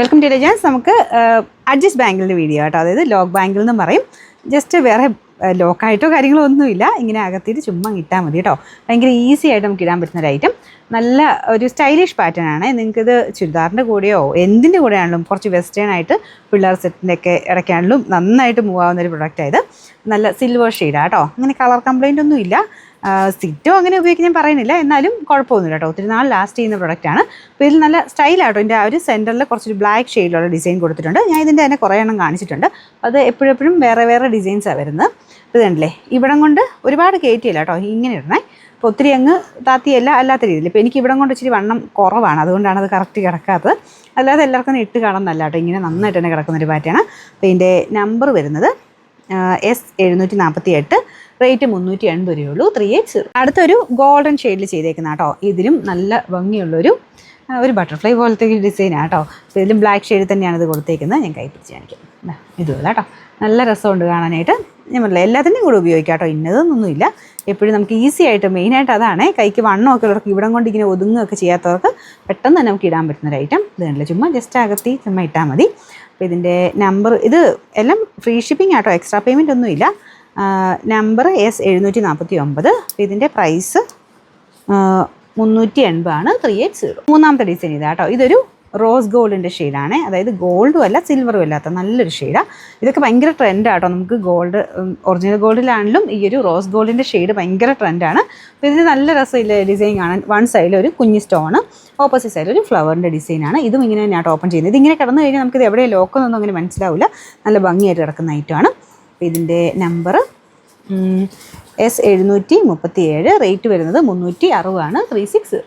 Welcome to രജാൻസ്. നമുക്ക് adjust ബാങ്കിളിൻ്റെ video കേട്ടോ. അതായത് ലോക്ക് ബാങ്കിൾ എന്നും പറയും. ജസ്റ്റ് വേറെ ലോക്കായിട്ടോ കാര്യങ്ങളോ ഒന്നുമില്ല, ഇങ്ങനെ അകത്തിട്ട് ചുമ്മാ ഇട്ടാൽ മതി കേട്ടോ. ഭയങ്കര ഈസി ആയിട്ട് നമുക്ക് ഇടാൻ പറ്റുന്ന ഒരു ഐറ്റം. നല്ല ഒരു സ്റ്റൈലിഷ് പാറ്റേൺ ആണ്. നിങ്ങൾക്കിത് ചുരിദാറിൻ്റെ കൂടെയോ എന്തിൻ്റെ കൂടെ ആണെങ്കിലും, കുറച്ച് വെസ്റ്റേൺ ആയിട്ട് പിള്ളേർ സെറ്റിൻ്റെ ഒക്കെ ഇടയ്ക്കാണെങ്കിലും നന്നായിട്ട് മൂവ് ആവുന്ന ഒരു പ്രൊഡക്റ്റായത്. നല്ല സിൽവർ ഷെയ്ഡാണ് കേട്ടോ. അങ്ങനെ കളർ കംപ്ലൈൻ്റ് ഒന്നും ഇല്ല. സിറ്റോ അങ്ങനെ ഉപയോഗിക്കാൻ ഞാൻ പറയുന്നില്ല, എന്നാലും കുഴപ്പമൊന്നുമില്ല കേട്ടോ. ഒത്തിരി നാൾ ലാസ്റ്റ് ചെയ്യുന്ന പ്രൊഡക്റ്റാണ്. അപ്പോൾ ഇതിൽ നല്ല സ്റ്റൈലാട്ടോ. ഇതിൻ്റെ ആ ഒരു സെൻറ്ററിൽ കുറച്ചൊരു ബ്ലാക്ക് ഷെയ്ഡിലുള്ള ഡിസൈൻ കൊടുത്തിട്ടുണ്ട്. ഞാൻ ഇതിൻ്റെ തന്നെ കുറേ എണ്ണം കാണിച്ചിട്ടുണ്ട്. അത് എപ്പോഴും വേറെ വേറെ ഡിസൈൻസാണ് വരുന്നത്. ഇത് കണ്ടില്ലേ, ഇവിടം കൊണ്ട് ഒരുപാട് കയറ്റിയല്ല കേട്ടോ, ഇങ്ങനെ ഇടണേ. അപ്പോൾ ഒത്തിരി അങ്ങ് താത്തിയല്ല, അല്ലാത്ത രീതിയിൽ. ഇപ്പോൾ എനിക്ക് ഇവിടം കൊണ്ട് ഇച്ചിരി വണ്ണം കുറവാണ്, അതുകൊണ്ടാണ് അത് കറക്റ്റ് കിടക്കാത്തത്. അല്ലാതെ എല്ലാവർക്കും ഇട്ട് കാണുന്നല്ല കേട്ടോ, ഇങ്ങനെ നന്നായിട്ട് തന്നെ കിടക്കുന്നൊരു പാറ്റേണ്. അപ്പോൾ ഇതിൻ്റെ നമ്പർ വരുന്നത് S748, റേറ്റ് 380 രൂപയുള്ളൂ, 380. അടുത്തൊരു ഗോൾഡൻ ഷെയ്ഡിൽ ചെയ്തേക്കുന്ന കേട്ടോ. ഇതിലും നല്ല ഭംഗിയുള്ളൊരു ബട്ടർഫ്ലൈ പോലത്തെ ഒരു ഡിസൈനാണ് കേട്ടോ. അപ്പോൾ ഇതിലും ബ്ലാക്ക് ഷെയ്ഡിൽ തന്നെയാണ് ഇത് കൊടുത്തേക്കുന്നത്. ഞാൻ കൈ പിടിച്ച് കാണിക്കാം. ഇതുപോലെ കേട്ടോ, നല്ല രസമുണ്ട് കാണാനായിട്ട്. ഞാൻ പറഞ്ഞില്ല, എല്ലാത്തിൻ്റെയും കൂടെ ഉപയോഗിക്കാം കേട്ടോ, ഇന്നതൊന്നുമില്ല. എപ്പോഴും നമുക്ക് ഈസി ആയിട്ട്, മെയിനായിട്ട് അതാണ്. കൈക്ക് വണ്ണമൊക്കെ ഉള്ളവർക്ക്, ഇവിടം കൊണ്ട് ഇങ്ങനെ ഒതുങ്ങുകയൊക്കെ ചെയ്യാത്തവർക്ക് പെട്ടെന്ന് തന്നെ നമുക്ക് ഇടാൻ പറ്റുന്നൊരു ഐറ്റം. ഇത് കണ്ടില്ല, ചുമ്മാ ജസ്റ്റ് അകത്തി ചുമ്മാ ഇട്ടാൽ മതി. അപ്പോൾ ഇതിൻ്റെ നമ്പർ, ഇത് എല്ലാം ഫ്രീ ഷിപ്പിംഗ് ആട്ടോ, എക്സ്ട്രാ പേയ്മെൻ്റ് ഒന്നുമില്ല. Number S749. അപ്പോൾ ഇതിൻ്റെ പ്രൈസ് 380 ആണ്, 380. മൂന്നാമത്തെ ഡിസൈൻ ഇതാ കേട്ടോ. ഇതൊരു റോസ് ഗോൾഡിൻ്റെ ഷെയ്ഡാണ്. അതായത് ഗോൾഡും അല്ല സിൽവറും അല്ലാത്ത നല്ലൊരു ഷെയ്ഡാണ്. ഇതൊക്കെ ഭയങ്കര ട്രെൻഡാട്ടോ. നമുക്ക് ഗോൾഡ്, ഒറിജിനൽ ഗോൾഡിലാണെങ്കിലും ഈ ഒരു റോസ് ഗോൾഡിൻ്റെ ഷെയ്ഡ് ഭയങ്കര ട്രെൻഡാണ്. അപ്പോൾ ഇതിന് നല്ല രസമില്ല ഡിസൈൻ കാണാൻ. വൺ സൈഡിൽ ഒരു കുഞ്ഞ് സ്റ്റോണ്, ഓപ്പോസിറ്റ് സൈഡിൽ ഒരു ഫ്ലവറിൻ്റെ ഡിസൈനാണ്. ഇതും ഇങ്ങനെ തന്നെയാണ് ഓപ്പൺ ചെയ്യുന്നത്. ഇതിങ്ങനെ കിടന്നു കഴിഞ്ഞാൽ നമുക്കിത് എവിടെ ലോക്കൊന്നും അങ്ങനെ മനസ്സിലാവില്ല. നല്ല ഭംഗിയായിട്ട് കിടക്കുന്ന ഐറ്റമാണ്. അപ്പോൾ ഇതിൻ്റെ നമ്പർ S737, റേറ്റ് വരുന്നത് 360 ആണ്, 360.